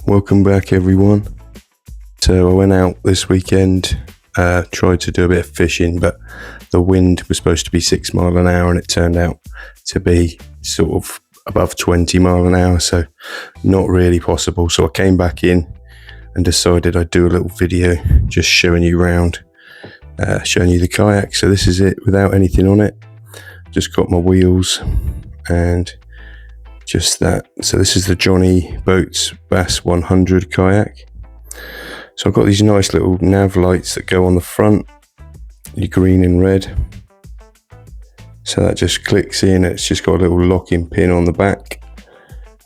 Welcome back, everyone. So I went out this weekend, tried to do a bit of fishing, but the wind was supposed to be 6 miles an hour and it turned out to be sort of above 20 miles an hour, so not really possible. So I came back in and decided I'd do a little video just showing you around, showing you the kayak. So this is it without anything on it. Just got my wheels and just that. So this is the Jonny Boats Bass 100 kayak. So I've got these nice little nav lights that go on the front, your green and red. So that just clicks in. It's just got a little locking pin on the back,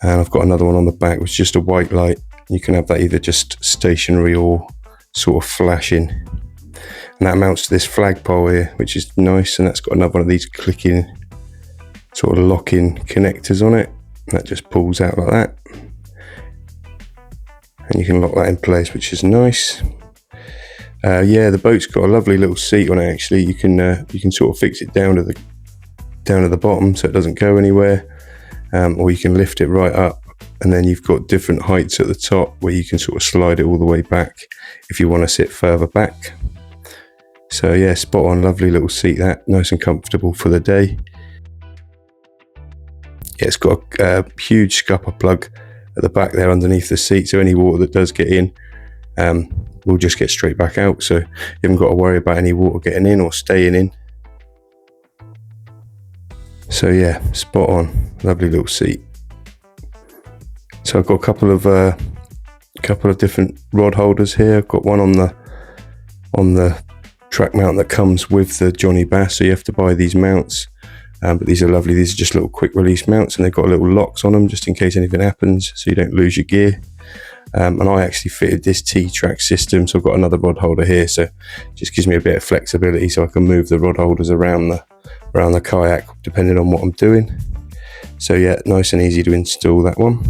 and I've got another one on the back which is just a white light. You can have that either just stationary or sort of flashing, and that mounts to this flagpole here, which is nice. And that's got another one of these clicking sort of locking connectors on it. That just pulls out like that, and you can lock that in place, which is nice. Yeah, the boat's got a lovely little seat on it. Actually, you can sort of fix it down to the bottom so it doesn't go anywhere, or you can lift it right up, and then you've got different heights at the top where you can sort of slide it all the way back if you want to sit further back. So yeah, spot on, lovely little seat, that nice and comfortable for the day. Yeah, it's got a huge scupper plug at the back there underneath the seat, so any water that does get in will just get straight back out, so you haven't got to worry about any water getting in or staying in. So yeah, spot on, lovely little seat. So I've got a couple of different rod holders here. I've got one on the track mount that comes with the Jonny Bass, so you have to buy these mounts. But these are lovely. These are just little quick release mounts, and they've got little locks on them just in case anything happens, so you don't lose your gear. And I actually fitted this T-track system, so I've got another rod holder here, so it just gives me a bit of flexibility, so I can move the rod holders around the kayak depending on what I'm doing. So yeah, nice and easy to install that one.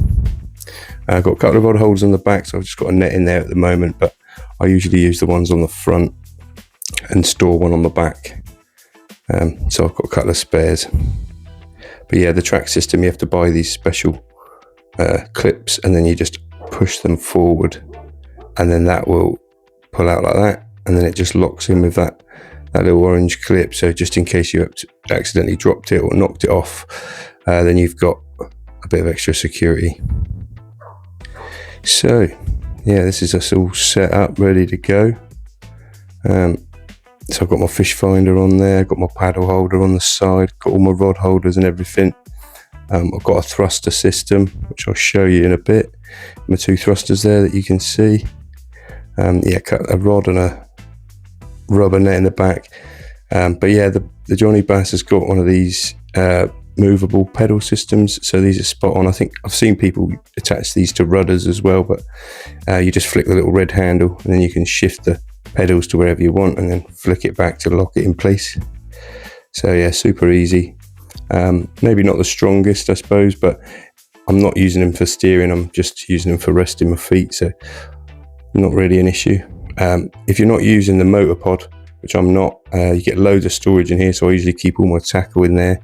I've got a couple of rod holders on the back, so I've just got a net in there at the moment, but I usually use the ones on the front and store one on the back. So I've got a couple of spares. But yeah, the track system, you have to buy these special clips, and then you just push them forward, and then that will pull out like that, and then it just locks in with that little orange clip. So just in case you accidentally dropped it or knocked it off, then you've got a bit of extra security. So yeah, this is us all set up, ready to go. So I've got my fish finder on there, got my paddle holder on the side, got all my rod holders and everything. I've got a thruster system, which I'll show you in a bit. My 2 thrusters there that you can see. Yeah, cut a rod and a rubber net in the back. But yeah, the Jonny Bass has got one of these movable pedal systems, so these are spot on. I think I've seen people attach these to rudders as well, but you just flick the little red handle, and then you can shift the pedals to wherever you want, and then flick it back to lock it in place. So yeah, super easy. Maybe not the strongest, I suppose, but I'm not using them for steering, I'm just using them for resting my feet, so not really an issue. If you're not using the motor pod, which I'm not, you get loads of storage in here, so I usually keep all my tackle in there.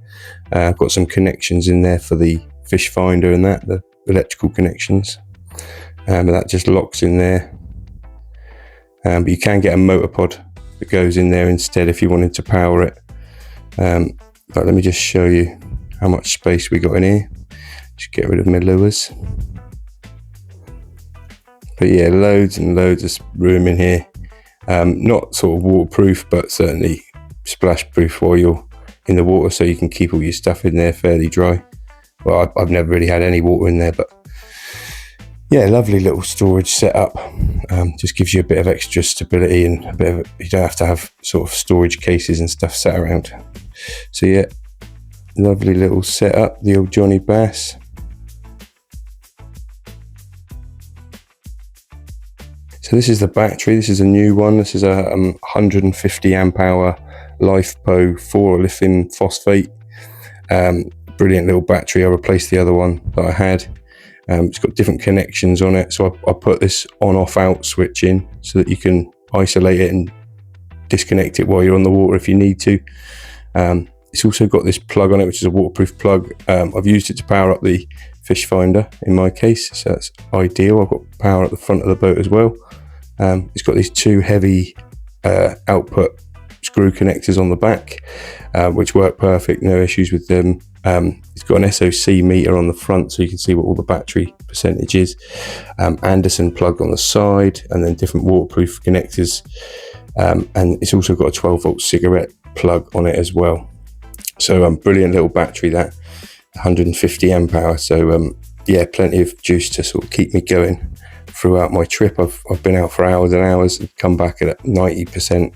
I've got some connections in there for the fish finder and that, the electrical connections, but that just locks in there. But you can get a motor pod that goes in there instead if you wanted to power it. But let me just show you how much space we got in here. Just get rid of my lures. But yeah, loads and loads of room in here. Not sort of waterproof, but certainly splash proof while you're in the water, so you can keep all your stuff in there fairly dry. Well, I've never really had any water in there, but yeah, lovely little storage setup. Just gives you a bit of extra stability, and a bit of, you don't have to have sort of storage cases and stuff sat around. So yeah, lovely little setup, the old Jonny Bass. So this is the battery. This is a new one. This is a 150 amp hour LifePo 4 lithium phosphate. Brilliant little battery. I replaced the other one that I had. It's got different connections on it, so I put this on-off out switch in so that you can isolate it and disconnect it while you're on the water if you need to. It's also got this plug on it, which is a waterproof plug. I've used it to power up the fish finder in my case, so that's ideal. I've got power at the front of the boat as well. It's got these two heavy output screw connectors on the back, which work perfect, no issues with them. It's got an SOC meter on the front, so you can see what all the battery percentage is. Anderson plug on the side, and then different waterproof connectors. And it's also got a 12-volt cigarette plug on it as well. So brilliant little battery, that 150 amp hour. So yeah, plenty of juice to sort of keep me going throughout my trip. I've been out for hours and hours and come back at 90%.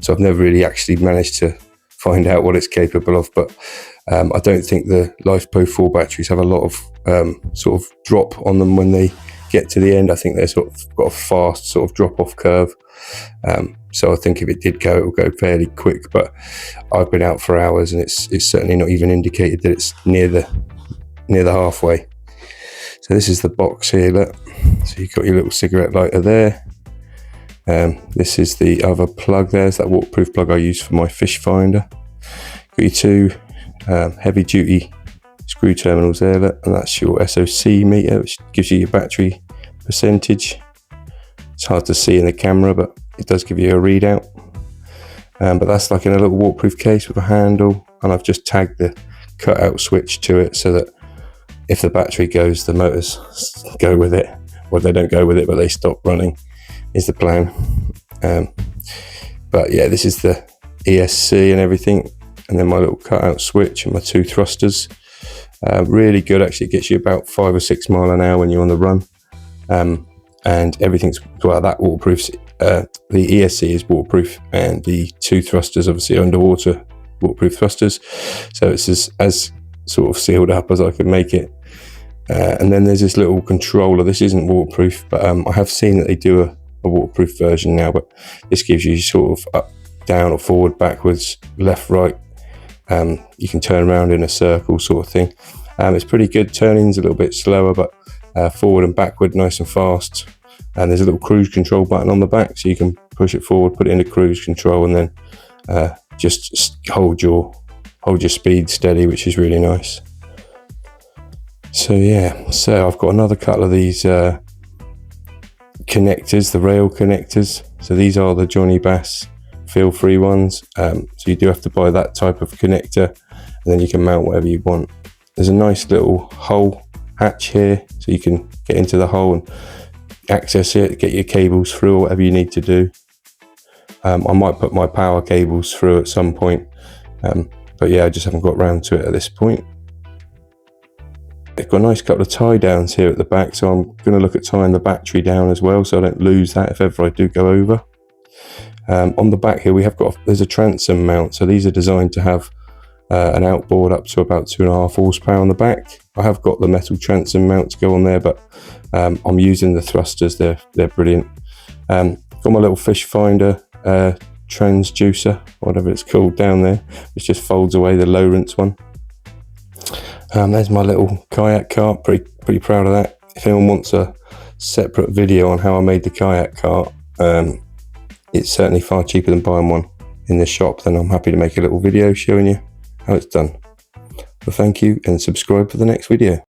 So I've never really actually managed to find out what it's capable of, but I don't think the LifePo 4 batteries have a lot of sort of drop on them when they get to the end. I think they're sort of got a fast sort of drop off curve. So I think if it did go, it will go fairly quick, but I've been out for hours and it's certainly not even indicated that it's near the halfway. So this is the box here, look. So you've got your little cigarette lighter there. This is the other plug there. It's that waterproof plug I use for my fish finder. Got your two heavy duty screw terminals there, look, and that's your SOC meter, which gives you your battery percentage. It's hard to see in the camera, but it does give you a readout. But that's like in a little waterproof case with a handle, and I've just tagged the cutout switch to it so that if the battery goes, the motors go with it. Well, they don't go with it, but they stop running is the plan. But yeah, this is the ESC and everything, and then my little cutout switch and my two thrusters. Really good, actually. It gets you about 5 or 6 miles an hour when you're on the run. And everything's, well, that waterproof. The ESC is waterproof, and the two thrusters obviously underwater waterproof thrusters. So it's as sort of sealed up as I could make it. And then there's this little controller. This isn't waterproof, but I have seen that they do a waterproof version now, but this gives you sort of up, down or forward, backwards, left, right. You can turn around in a circle sort of thing. It's pretty good. Turning's a little bit slower, but forward and backward nice and fast. And there's a little cruise control button on the back, so you can push it forward, put it into cruise control, and then just hold your speed steady, which is really nice. So yeah, so I've got another couple of these connectors, the rail connectors. So these are the Jonny Bass feel-free ones. So you do have to buy that type of connector, and then you can mount whatever you want. There's a nice little hole hatch here, so you can get into the hole and access it, get your cables through, or whatever you need to do. I might put my power cables through at some point, but yeah, I just haven't got around to it at this point. I've got a nice couple of tie downs here at the back, so I'm going to look at tying the battery down as well, so I don't lose that if ever I do go over. On the back here, there's a transom mount, so these are designed to have an outboard up to about 2.5 horsepower on the back. I have got the metal transom mount to go on there, but I'm using the thrusters. They're brilliant. Got my little fish finder transducer, whatever it's called, down there, which just folds away, the Lowrance one. There's my little kayak cart. Pretty proud of that. If anyone wants a separate video on how I made the kayak cart, it's certainly far cheaper than buying one in the shop. Then I'm happy to make a little video showing you how it's done. Well, thank you, and subscribe for the next video.